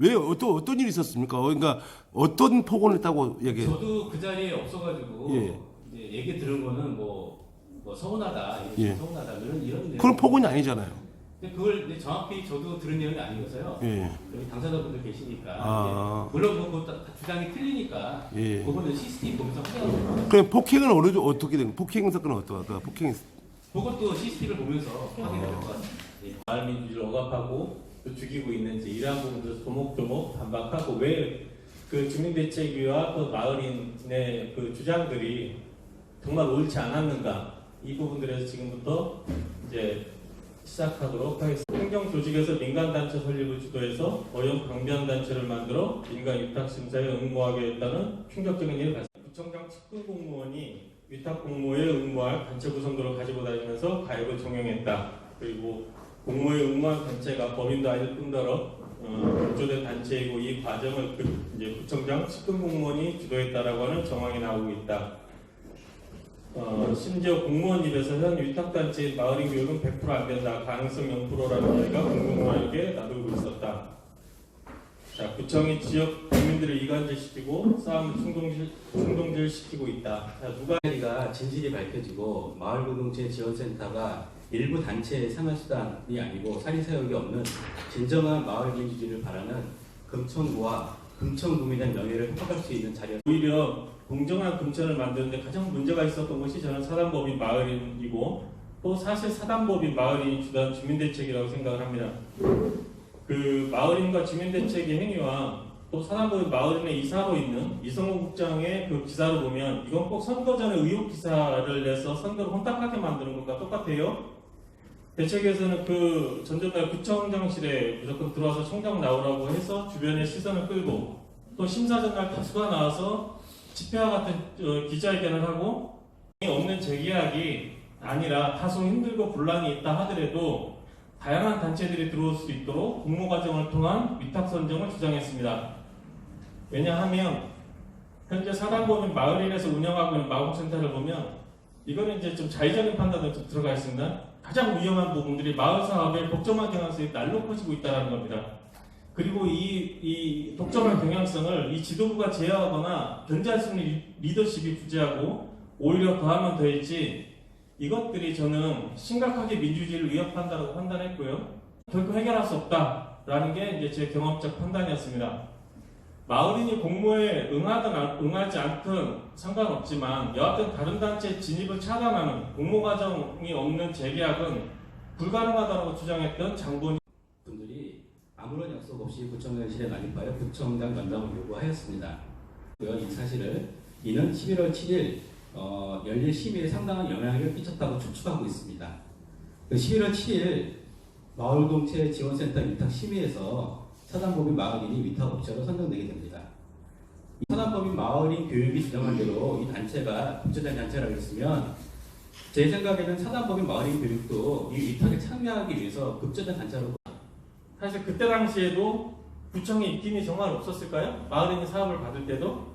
왜 어떤 일이 있었습니까? 그러니까 어떤 폭언을 했다고 얘기? 저도 그 자리에 없어가지고 예. 이제 얘기 들은 거는 뭐 서운하다, 예. 서운하다 이런 내용. 그건 폭언이 아니잖아요. 근데 그걸 이제 정확히 저도 들은 내용이 아니어서요. 예. 여기 당사자분들 계시니까. 아. 예. 물론 뭐 다 주장이 틀리니까. 예. 그거는 CCTV 보면서 확인하는 그럼 폭행은 어떻게 된? 폭행 사건은 어떠할까? 폭행. 그것도 CCTV를 보면서 확인해야 될 것 같습니다. 예. 마을 민주주의를 억압하고 또 죽이고 있는지 이러한 부분들을 조목조목 반박하고 왜 그 주민대책위와 또 마을인의 그 주장들이 정말 옳지 않았는가 이 부분들에서 지금부터 이제 시작하도록 하겠습니다. 행정조직에서 민간단체 설립을 주도해서 어용 강변단체를 만들어 민간 위탁심사에 응모하게 했다는 충격적인 일을 발생. 구청장 측근 공무원이 위탁 공모에 응모할 단체 구성도를 가지고 다니면서 가입을 종용했다. 그리고 공모에 응모한 단체가 법인도 아닐 뿐더러 구조된 단체이고 이 과정을 이제 구청장 측근 공무원이 주도했다라고 하는 정황이 나오고 있다. 심지어 공무원 입에서 현 위탁단체인 마을인 교육은 100% 안 된다. 가능성 0%라는 얘기가 공공연하게 나돌고 있었다. 자, 구청이 지역 국민들을 이간질시키고 싸움을 충동질시키고 있다. 자, 누가 가 진실이 밝혀지고 마을 공동체 지원센터가 일부 단체의 생활수단이 아니고 사리사욕이 없는 진정한 마을 민주주의를 바라는 금천구와 금천구민의 명예를 회복할 수 있는 자리였습니다. 오히려 공정한 금천을 만드는데 가장 문제가 있었던 것이 저는 사단법인 마을인이고 또 사실 사단법인 마을인이 주도한 주민대책이라고 생각을 합니다. 그 마을인과 주민대책의 행위와 또 사단법인 마을인의 이사로 있는 이성호 국장의 그 기사를 보면 이건 꼭 선거 전에 의혹 기사를 내서 선거를 혼탁하게 만드는 것과 똑같아요. 대책에서는 그 전전날 구청장실에 무조건 들어와서 총장 나오라고 해서 주변의 시선을 끌고 또 심사 전날 다수가 나와서 집회와 같은 기자회견을 하고 없는 재계약이 아니라 다소 힘들고 분란이 있다 하더라도 다양한 단체들이 들어올 수 있도록 공모 과정을 통한 위탁 선정을 주장했습니다. 왜냐하면 현재 사단법인 마을인에서 운영하고 있는 마을센터를 보면 이거는 이제 좀 자의적인 판단도 좀 들어가 있습니다. 가장 위험한 부분들이 마을 사업의 독점한 경향성이 날로 커지고 있다는 겁니다. 그리고 이 독점한 경향성을 이 지도부가 제어하거나 견제할 수 있는 리더십이 부재하고 오히려 더하면 더했지 이것들이 저는 심각하게 민주주의를 위협한다고 판단했고요. 결코 해결할 수 없다라는 게 이제 제 경험적 판단이었습니다. 마을인이 공모에 응하지 않든 상관없지만 여하튼 다른 단체의 진입을 차단하는 공모 과정이 없는 재계약은 불가능하다고 주장했던 장본인 분들이 아무런 약속 없이 구청장실에 난입하여 구청장 면담을 요구하였습니다. 이 사실을 이는 11월 7일 열린 심의에 상당한 영향을 끼쳤다고 추측하고 있습니다. 11월 7일 마을공동체 지원센터 위탁 심의에서 사단법인 마을인이 위탁업체로 선정되게 됩니다. 이 사단법인 마을인 교육이 주장한 대로 이 단체가 국제된 단체라고 했으면 제 생각에는 사단법인 마을인 교육도 이 위탁에 참여하기 위해서 급제된 단체로 사실 그때 당시에도 구청의 입김이 정말 없었을까요? 마을인이 사업을 받을 때도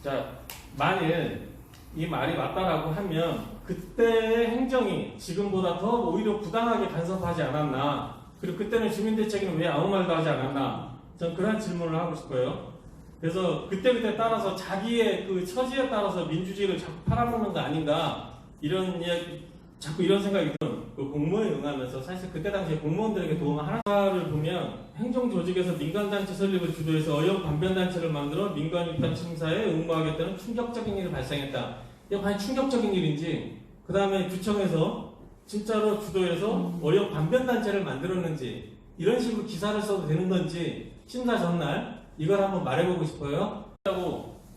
자 만일 이 말이 맞다라고 하면 그때의 행정이 지금보다 더 오히려 부당하게 간섭하지 않았나 그리고 그때는 주민대책위는 왜 아무 말도 하지 않았나 전 그런 질문을 하고 싶어요. 그래서 그때그때 따라서 자기의 그 처지에 따라서 민주주의를 자꾸 팔아먹는 거 아닌가 이런 이야기 자꾸 이런 생각이 들어요. 그 공모에 응하면서 사실 그때 당시에 공무원들에게 도움을 하나를 보면 행정조직에서 민간단체 설립을 주도해서 어용 반변단체를 만들어 민간 위탁 심사에 응모하겠다는 충격적인 일이 발생했다. 이게 과연 충격적인 일인지 그 다음에 구청에서 진짜로 주도해서 어용 반변단체를 만들었는지 이런 식으로 기사를 써도 되는 건지 심사 전날 이걸 한번 말해보고 싶어요.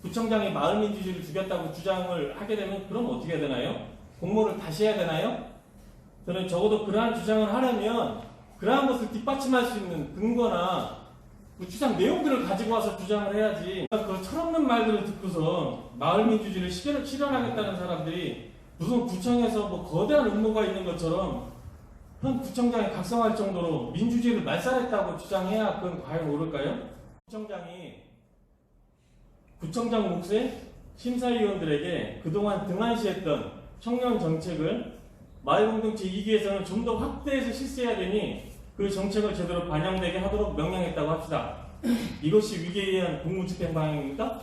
구청장이 마을민주주의를 죽였다고 주장을 하게 되면 그럼 어떻게 해야 되나요? 공모를 다시 해야 되나요? 저는 적어도 그러한 주장을 하려면 그러한 것을 뒷받침할 수 있는 근거나 그 주장 내용들을 가지고 와서 주장을 해야지 그 철없는 말들을 듣고서 마을민주주의를 실현하겠다는 사람들이 무슨 구청에서 뭐 거대한 음모가 있는 것처럼 현 구청장이 각성할 정도로 민주주의를 말살했다고 주장해야 그건 과연 옳을까요? 구청장 몫의 심사위원들에게 그동안 등한시했던 청년 정책을 마을공동체 2기에서는 좀 더 확대해서 실시해야 되니 그 정책을 제대로 반영되게 하도록 명령했다고 합시다. 이것이 위기에 의한 공무집행 방향입니까?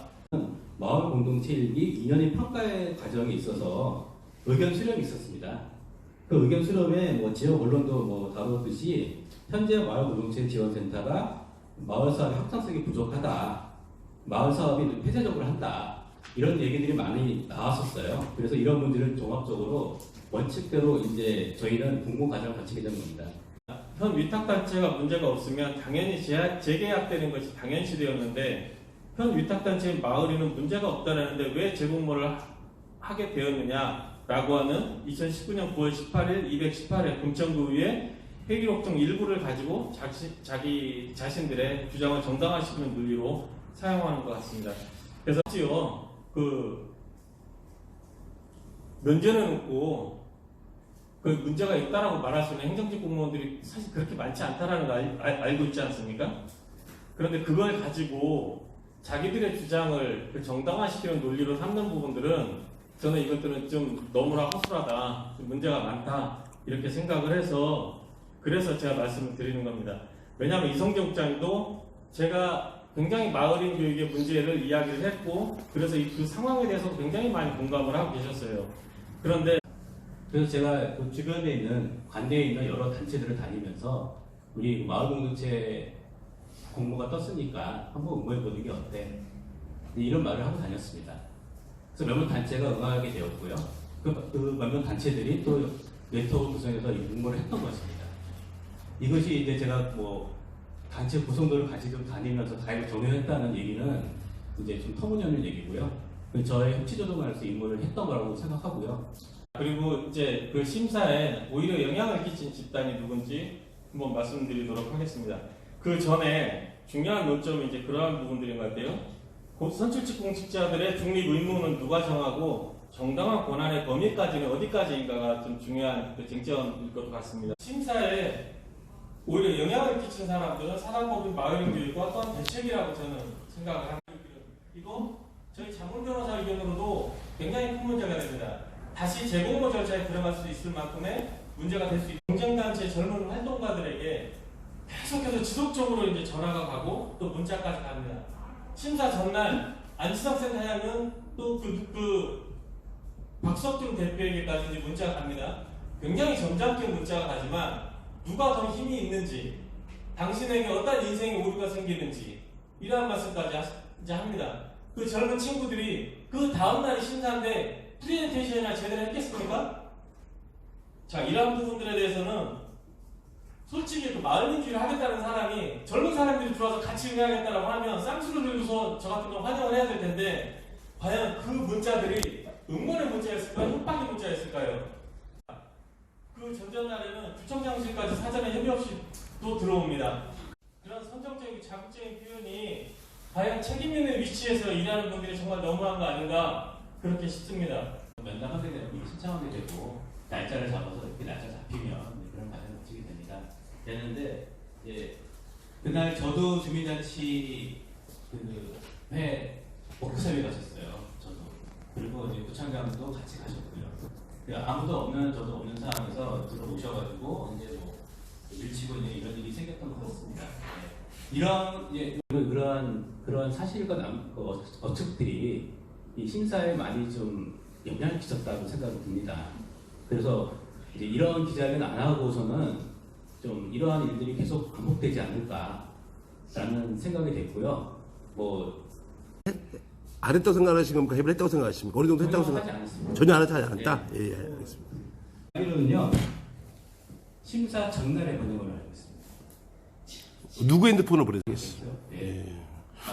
마을 공동체 일기 2년의 평가의 과정이 있어서 의견 수렴이 있었습니다. 그 의견 수렴에 뭐 지역 언론도 뭐 다루듯이 현재 마을 공동체 지원센터가 마을 사업의 확장성이 부족하다, 마을 사업이 폐쇄적으로 한다, 이런 얘기들이 많이 나왔었어요. 그래서 이런 문제를 종합적으로 원칙대로 이제 저희는 공모 과정을 거치게 되는 겁니다. 현 위탁단체가 문제가 없으면 당연히 재계약되는 것이 당연시되었는데 현 위탁단체인 마을이는 문제가 없다라는데 왜 재공모를 하게 되었느냐라고 하는 2019년 9월 18일 218회 금천구의회 회기록 중 일부를 가지고 자기 자신들의 주장을 정당화시키는 논리로 사용하는 것 같습니다. 그래서 그 면제는 없고 그 문제가 있다라고 말할 수 있는 행정직 공무원들이 사실 그렇게 많지 않다라는 걸 알고 있지 않습니까? 그런데 그걸 가지고 자기들의 주장을 그 정당화시키는 논리로 삼는 부분들은 저는 이것들은 좀 너무나 허술하다, 좀 문제가 많다 이렇게 생각을 해서 그래서 제가 말씀을 드리는 겁니다. 왜냐하면 이성재 국장도 제가 굉장히 마을인 교육의 문제를 이야기를 했고 그래서 그 상황에 대해서 굉장히 많이 공감을 하고 계셨어요. 그런데 그래서 제가 그 주변에 있는 관내에 있는 여러 단체들을 다니면서 우리 마을 공동체 공모가 떴으니까 한번 응모해 보는 게 어때? 이런 말을 하고 다녔습니다. 그래서 몇몇 단체가 응하게 되었고요. 그 몇몇 단체들이 또 네트워크 구성해서 이 응모를 했던 것입니다. 이것이 이제 제가 뭐 단체 구성도를 가지고 다니면서 가입을 정해했다는 얘기는 이제 좀 터무니없는 얘기고요. 저의 협치조정에서 임무를 했던 거라고 생각하고요. 그리고 이제 그 심사에 오히려 영향을 끼친 집단이 누군지 한번 말씀드리도록 하겠습니다. 그 전에 중요한 논점이 이제 그러한 부분들인 것 같아요. 선출직 공직자들의 중립 의무는 누가 정하고 정당한 권한의 범위까지는 어디까지인가가 좀 중요한 그 쟁점일 것 같습니다. 심사에 오히려 영향을 끼친 사람들은 사단법인 마을교육과 또한 대책이라고 저는 생각을 합니다. 이거 저희 장훈 변호사 의견으로도 굉장히 큰 문제가 됩니다. 다시 재공모 절차에 들어갈 수 있을 만큼의 문제가 될 수 있고 경쟁단체 젊은 활동가들에게 계속해서 지속적으로 이제 전화가 가고 또 문자까지 갑니다. 심사 전날 안치성 센터장은 또 그 박석준 대표에게까지 이제 문자가 갑니다. 굉장히 점잖게 문자가 가지만 누가 더 힘이 있는지, 당신에게 어떤 인생의 오류가 생기는지 이러한 말씀까지 이제 합니다. 그 젊은 친구들이 그 다음 날이 심사인데 프레젠테이션이나 제대로 했겠습니까? 자, 이러한 부분들에 대해서는 솔직히 그 마을민주를 하겠다는 사람이 젊은 사람들이 들어와서 같이 응하겠다라고 하면 쌍수를 들고서 저 같은 경우 환영을 해야 될 텐데 과연 그 문자들이 응원의 문자였을까요? 협박의 문자였을까요? 그 전전날에는 구청장실까지 사전에 협의 없이 또 들어옵니다. 그런 선정적이고 자극적인 표현이 과연 책임 있는 위치에서 일하는 분들이 정말 너무한 거 아닌가 그렇게 싶습니다. 면담하게 되면 신청하게 되고 날짜를 잡아서 이렇게 날짜 잡히면 그런 과정을 거치게 됩니다. 되는데 이제 그날 저도 주민잔치 그회 워크숍에 갔었어요. 저도 그리고 이제 구청장도 같이 가셨고요. 아무도 없는 저도 없는 상황에서 들어 오셔가지고 이제 뭐 밀치고 이제 이런 일이 생겼던 것 같습니다. 네. 이런 그런 사실과 어측들이 이 심사에 많이 좀 영향을 끼쳤다고 생각이 듭니다. 그래서 이제 이런 기자회견 안 하고서는 좀 이러한 일들이 계속 반복되지 않을까라는 생각이 됐고요. 뭐 안 했다고 생각하시는 겁니까? 해결 했다고 생각하십니까? 어느 정도 했다고 전혀 생각? 하지 않았습니다. 전혀 안 했다? 네. 예, 알겠습니다. 이거는요 심사 전날에 번역을 하고 있습니다. 누구 핸드폰을 보내겠어요? 네.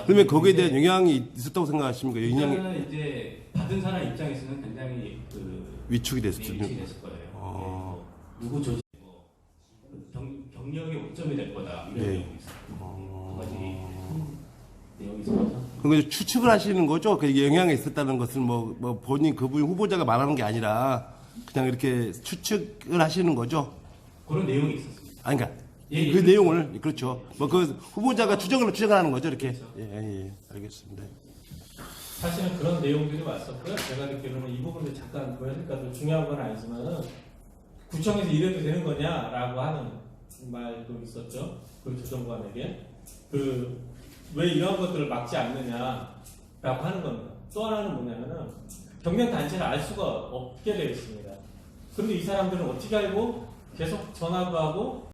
그러면 거기에 대한 영향이 있었다고 생각하십니까? 영향이 일단은 이제 받은 사람 입장에서는 굉장히 위축이 됐을 위축이 됐을 거예요. 네, 뭐 누구 조직, 뭐 경력의 오점이 될 거다 이런 네. 내용이 있어요. 두 가지 내용이 있어서. 그러니까 추측을 하시는 거죠? 그 영향이 있었다는 것은 뭐 본인 그분 후보자가 말하는 게 아니라 그냥 이렇게 추측을 하시는 거죠? 그런 내용이 있었습니다. 아니, 그러니까 예, 그 예, 내용을 그렇죠. 뭐 그 후보자가 추정을 하는 거죠, 이렇게. 그렇죠. 예, 알겠습니다. 사실은 그런 내용들이 왔었고요. 제가 듣기로는 이 부분을 잠깐 보여드릴까 도 중요한 건 아니지만은 구청에서 이래도 되는 거냐라고 하는 말도 있었죠. 그 조정관에게 왜 이런 것들을 막지 않느냐라고 하는 겁니다. 또 하나는 뭐냐면은 경력 단체를 알 수가 없게 되어 있습니다. 그런데 이 사람들은 어떻게 알고 계속 전화도 하고